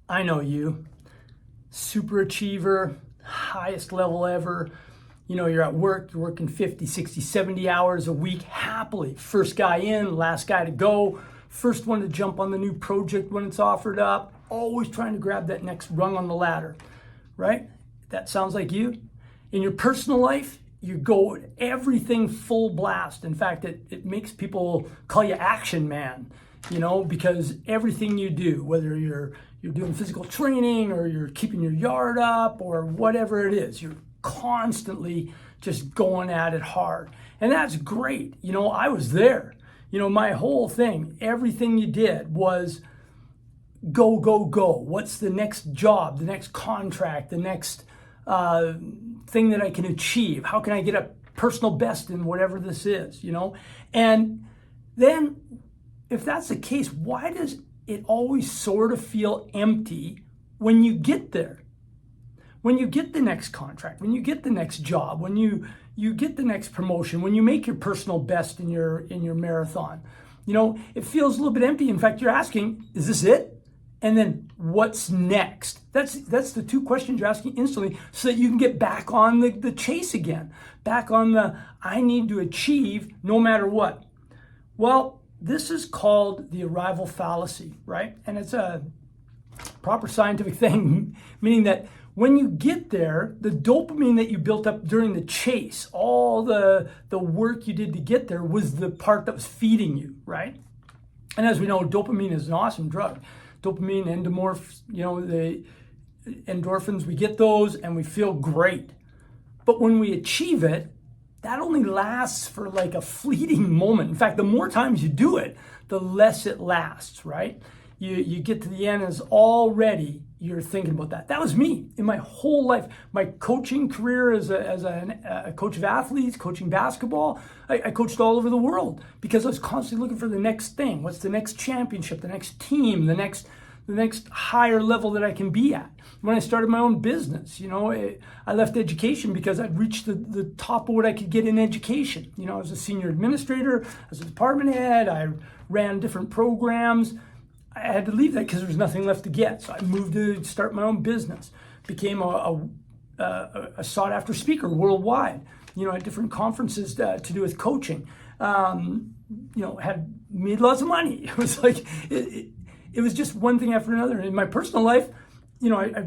I know you, super achiever, highest level ever. You're at work, you're working 50, 60, 70 hours a week happily. First guy in, last guy to go, first one to jump on the new project when it's offered up, always trying to grab that next rung on the ladder, right? That sounds like you. In your personal life, you go everything full blast. In fact, it makes people call you action man, because everything you do, whether you're doing physical training or you're keeping your yard up or whatever it is, you're constantly just going at it hard. And that's great. I was there. My whole thing, everything you did was go, go, go. What's the next job, the next contract, the next thing that I can achieve? How can I get a personal best in whatever this is, And then if that's the case, why does it always sort of feel empty when you get there? When you get the next contract, when you get the next job, when you get the next promotion, when you make your personal best in your marathon, it feels a little bit empty. In fact, you're asking, is this it? And then what's next? That's the two questions you're asking instantly so that you can get back on the chase again, back on the I need to achieve no matter what. Well, this is called the arrival fallacy, right? And it's a proper scientific thing, meaning that when you get there, the dopamine that you built up during the chase, all the work you did to get there was the part that was feeding you, right? And as we know, dopamine is an awesome drug. Dopamine, the endorphins, we get those and we feel great. But when we achieve it, that only lasts for like a fleeting moment. In fact, the more times you do it, the less it lasts, right? You get to the end as already you're thinking about that. That was me in my whole life. My coaching career as a coach of athletes, coaching basketball, I coached all over the world because I was constantly looking for the next thing. What's the next championship, the next team, the next higher level that I can be at. When I started my own business, I left education because I'd reached the top of what I could get in education. I was a senior administrator, I was a department head, I ran different programs. I had to leave that because there was nothing left to get. So I moved to start my own business, became a sought-after speaker worldwide, at different conferences to do with coaching. Had made lots of money. It was like, it was just one thing after another. In my personal life, I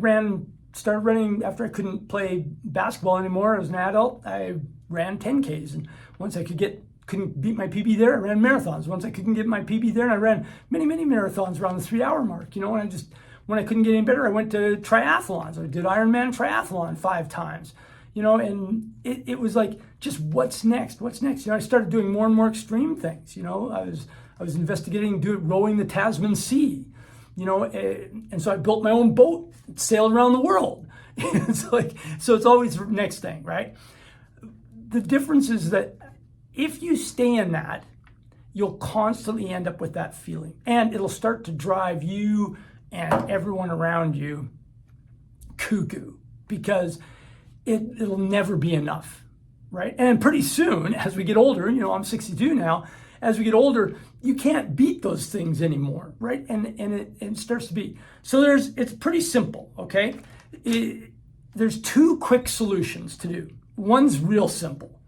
started running after I couldn't play basketball anymore as an adult. I ran 10Ks, and once I couldn't beat my PB there, I ran marathons. Once I couldn't get my PB there, and I ran many, many marathons around the 3-hour mark, and when I couldn't get any better, I went to triathlons. I did Ironman triathlon 5 times, and it was like, just what's next? What's next? I started doing more and more extreme things. I was investigating rowing the Tasman Sea, and so I built my own boat, sailed around the world. So it's always the next thing, right? The difference is that if you stay in that, you'll constantly end up with that feeling, and it'll start to drive you and everyone around you cuckoo because it'll never be enough, right? And pretty soon, as we get older, I'm 62 now, as we get older, you can't beat those things anymore, right? And it starts to be. So it's pretty simple, okay? There's 2 quick solutions to do. One's real simple.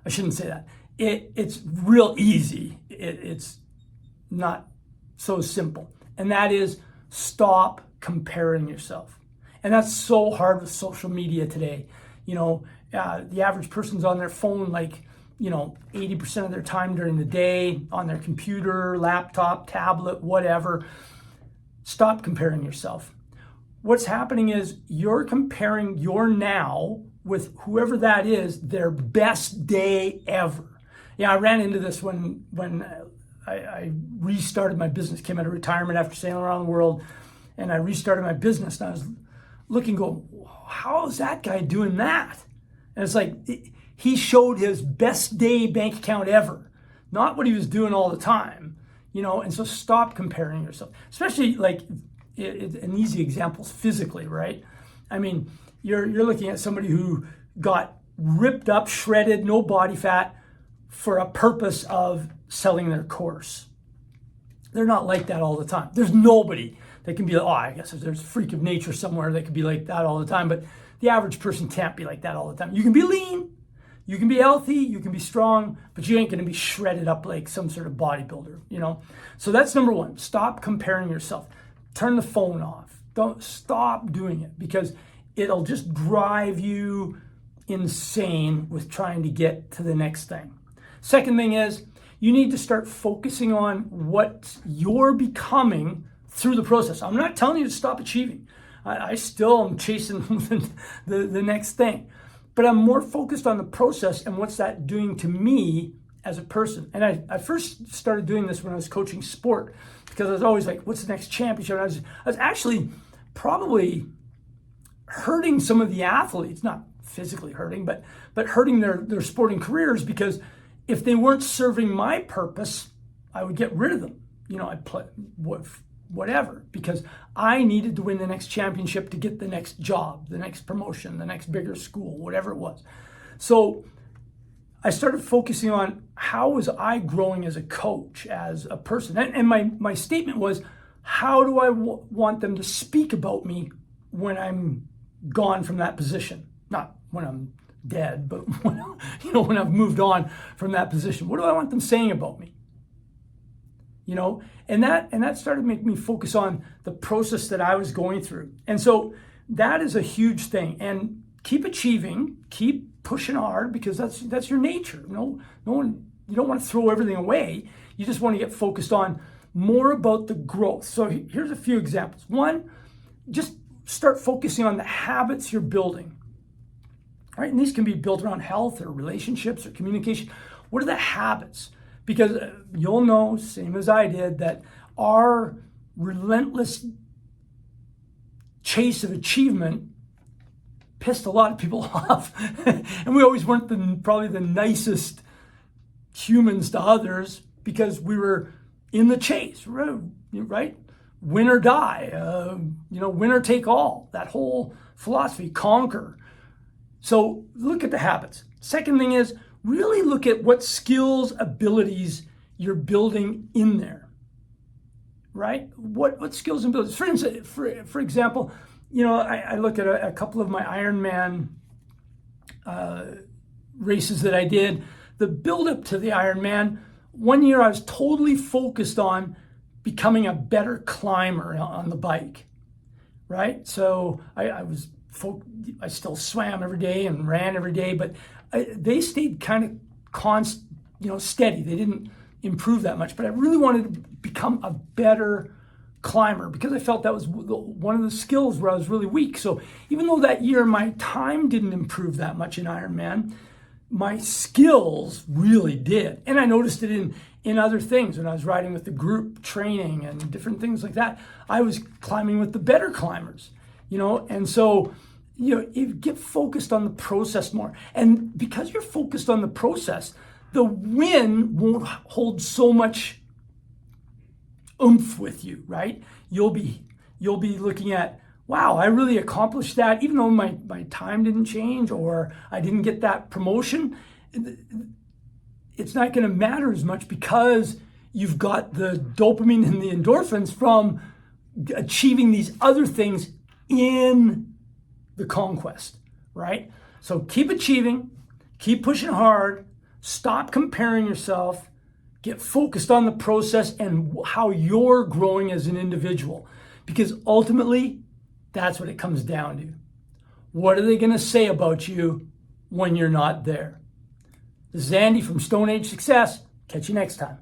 I shouldn't say that. It's real easy. It's not so simple. And that is stop comparing yourself. And that's so hard with social media today. The average person's on their phone 80% of their time during the day, on their computer, laptop, tablet, whatever. Stop comparing yourself. What's happening is you're comparing your now with whoever that is, their best day ever. Yeah, I ran into this when I restarted my business, came out of retirement after sailing around the world, and I restarted my business, and I was looking, going, how is that guy doing that? And it's like, he showed his best day bank account ever, not what he was doing all the time, and so stop comparing yourself, especially an easy example is physically, right? I mean, you're looking at somebody who got ripped up, shredded, no body fat for a purpose of selling their course. They're not like that all the time. There's nobody that can be like, oh, I guess there's a freak of nature somewhere that could be like that all the time, but the average person can't be like that all the time. You can be lean, you can be healthy, you can be strong, but you ain't gonna be shredded up like some sort of bodybuilder, you know? So that's number one. Stop comparing yourself. Turn the phone off. Don't stop doing it, because it'll just drive you insane with trying to get to the next thing. Second thing is, you need to start focusing on what you're becoming through the process. I'm not telling you to stop achieving. I still am chasing the next thing, but I'm more focused on the process and what's that doing to me as a person. And I first started doing this when I was coaching sport, because I was always like, what's the next championship? And I was actually probably hurting some of the athletes, not physically hurting, but hurting their sporting careers, because if they weren't serving my purpose, I would get rid of them. You know, I'd play whatever, because I needed to win the next championship to get the next job, the next promotion, the next bigger school, whatever it was. So I started focusing on how was I growing as a coach, as a person. And my statement was, how do I want them to speak about me when I'm gone from that position? Not when I'm dead, but when I've moved on from that position. What do I want them saying about me? You know, and that started making me focus on the process that I was going through. And so that is a huge thing. And keep achieving, keep pushing hard, because that's your nature. No one, you don't want to throw everything away. You just want to get focused on more about the growth. So here's a few examples. One, just start focusing on the habits you're building. Right? And these can be built around health or relationships or communication. What are the habits? Because you'll know, same as I did, that our relentless chase of achievement pissed a lot of people off. And we always weren't probably the nicest humans to others, because we were in the chase, right? Win or die, win or take all, that whole philosophy, conquer. So look at the habits. Second thing is, really look at what skills, abilities you're building in there, right? What skills and abilities? For instance, for example, I look at a couple of my Ironman races that I did. The build up to the Ironman, one year I was totally focused on becoming a better climber on the bike, right? So I still swam every day and ran every day, but they stayed kind of steady. They didn't improve that much, but I really wanted to become a better climber, because I felt that was one of the skills where I was really weak. So even though that year my time didn't improve that much in Ironman, my skills really did. And I noticed it in other things. When I was riding with the group training and different things like that, I was climbing with the better climbers, and so you get focused on the process more. And because you're focused on the process, the win won't hold so much oomph with you, right? You'll be looking at, wow, I really accomplished that, even though my time didn't change or I didn't get that promotion. It's not going to matter as much, because you've got the dopamine and the endorphins from achieving these other things in the conquest, right? So keep achieving, keep pushing hard, stop comparing yourself, get focused on the process and how you're growing as an individual, because ultimately that's what it comes down to. What are they going to say about you when you're not there? This is Andy from Stone Age Success. Catch you next time.